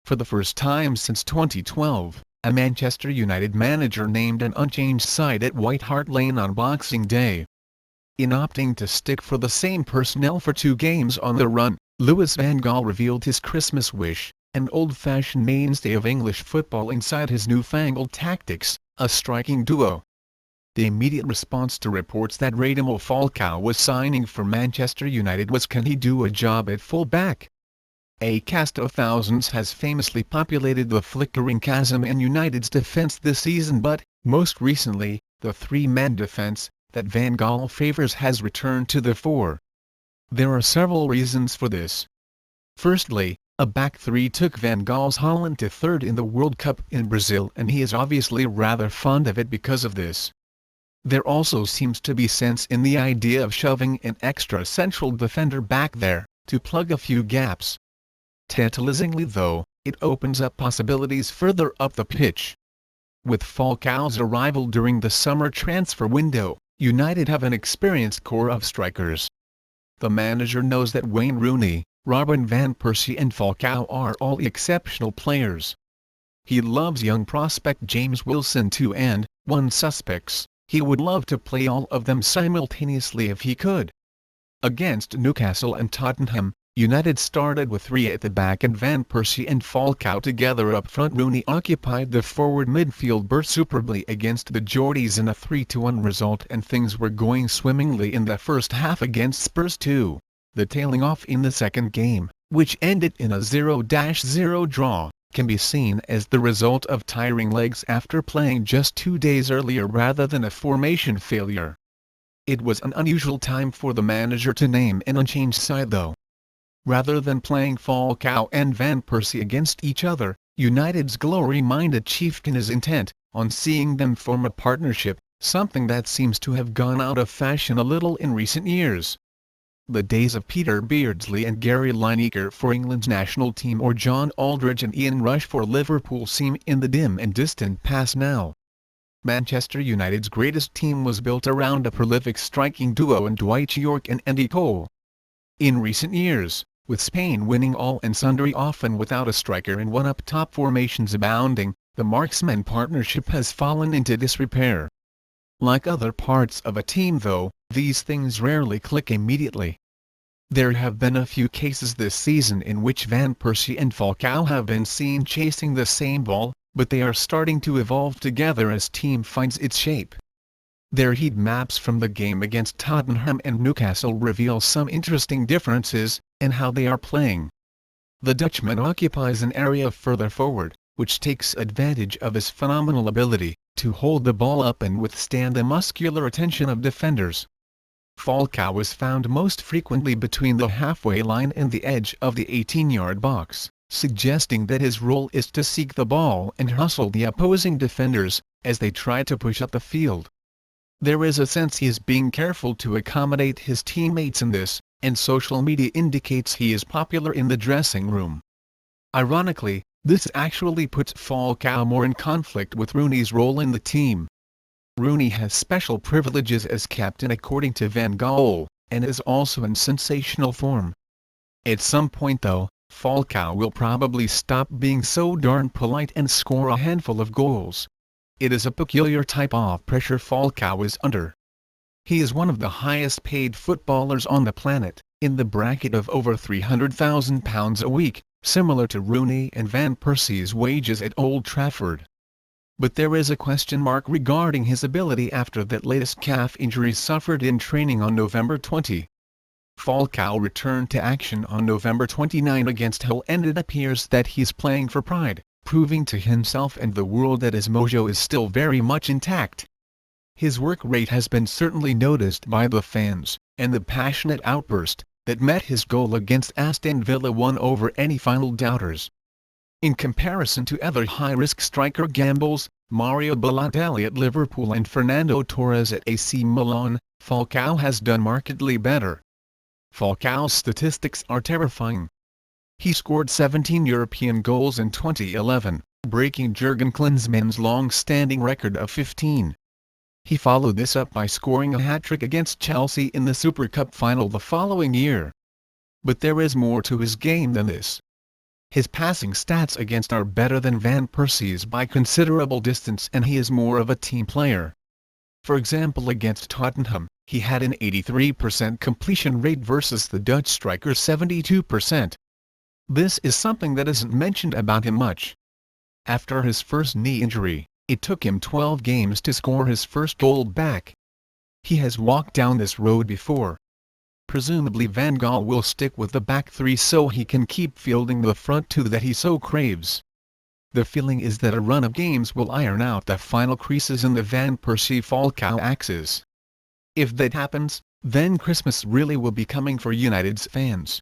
For the first time since 2012, a Manchester United manager named an unchanged side at White Hart Lane on Boxing Day. In opting to stick for the same personnel for 2 games on the run, Louis van Gaal revealed his Christmas wish, an old-fashioned mainstay of English football inside his newfangled tactics, a striking duo. The immediate response to reports that Radamel Falcao was signing for Manchester United was, can he do a job at full-back? A cast of thousands has famously populated the flickering chasm in United's defence this season, but, most recently, the 3-man defence that Van Gaal favors has returned to the fore. There are several reasons for this. Firstly, a back 3 took Van Gaal's Holland to third in the World Cup in Brazil, and he is obviously rather fond of it because of this. There also seems to be sense in the idea of shoving an extra central defender back there, to plug a few gaps. Tantalizingly though, it opens up possibilities further up the pitch. With Falcao's arrival during the summer transfer window, United have an experienced core of strikers. The manager knows that Wayne Rooney, Robin van Persie and Falcao are all exceptional players. He loves young prospect James Wilson too, and, one suspects, he would love to play all of them simultaneously if he could. Against Newcastle and Tottenham, United started with 3 at the back and Van Persie and Falcao together up front. Rooney occupied the forward midfield berth superbly against the Geordies in a 3-1 result, and things were going swimmingly in the first half against Spurs too. The tailing off in the second game, which ended in a 0-0 draw, can be seen as the result of tiring legs after playing just 2 days earlier rather than a formation failure. It was an unusual time for the manager to name an unchanged side though. Rather than playing Falcao and Van Persie against each other, United's glory-minded chieftain is intent on seeing them form a partnership, something that seems to have gone out of fashion a little in recent years. The days of Peter Beardsley and Gary Lineker for England's national team, or John Aldridge and Ian Rush for Liverpool, seem in the dim and distant past now. Manchester United's greatest team was built around a prolific striking duo in Dwight Yorke and Andy Cole. In recent years, with Spain winning all and sundry, often without a striker and one-up-top formations abounding, the marksman partnership has fallen into disrepair. Like other parts of a team though, these things rarely click immediately. There have been a few cases this season in which Van Persie and Falcao have been seen chasing the same ball, but they are starting to evolve together as team finds its shape. Their heat maps from the game against Tottenham and Newcastle reveal some interesting differences in how they are playing. The Dutchman occupies an area further forward, which takes advantage of his phenomenal ability to hold the ball up and withstand the muscular attention of defenders. Falcao is found most frequently between the halfway line and the edge of the 18-yard box, suggesting that his role is to seek the ball and hustle the opposing defenders as they try to push up the field. There is a sense he is being careful to accommodate his teammates in this, and social media indicates he is popular in the dressing room. Ironically, this actually puts Falcao more in conflict with Rooney's role in the team. Rooney has special privileges as captain according to Van Gaal, and is also in sensational form. At some point though, Falcao will probably stop being so darn polite and score a handful of goals. It is a peculiar type of pressure Falcao is under. He is one of the highest paid footballers on the planet, in the bracket of over £300,000 a week, similar to Rooney and Van Persie's wages at Old Trafford. But there is a question mark regarding his ability after that latest calf injury suffered in training on November 20. Falcao returned to action on November 29 against Hull, and it appears that he's playing for pride, proving to himself and the world that his mojo is still very much intact. His work rate has been certainly noticed by the fans, and the passionate outburst that met his goal against Aston Villa won over any final doubters. In comparison to other high-risk striker gambles, Mario Balotelli at Liverpool and Fernando Torres at AC Milan, Falcao has done markedly better. Falcao's statistics are terrifying. He scored 17 European goals in 2011, breaking Jurgen Klinsmann's long-standing record of 15. He followed this up by scoring a hat-trick against Chelsea in the Super Cup final the following year. But there is more to his game than this. His passing stats against are better than Van Persie's by considerable distance, and he is more of a team player. For example, against Tottenham, he had an 83% completion rate versus the Dutch striker's 72%. This is something that isn't mentioned about him much. After his first knee injury, it took him 12 games to score his first goal back. He has walked down this road before. Presumably Van Gaal will stick with the back three so he can keep fielding the front two that he so craves. The feeling is that a run of games will iron out the final creases in the Van Persie-Falcao axis. If that happens, then Christmas really will be coming for United's fans.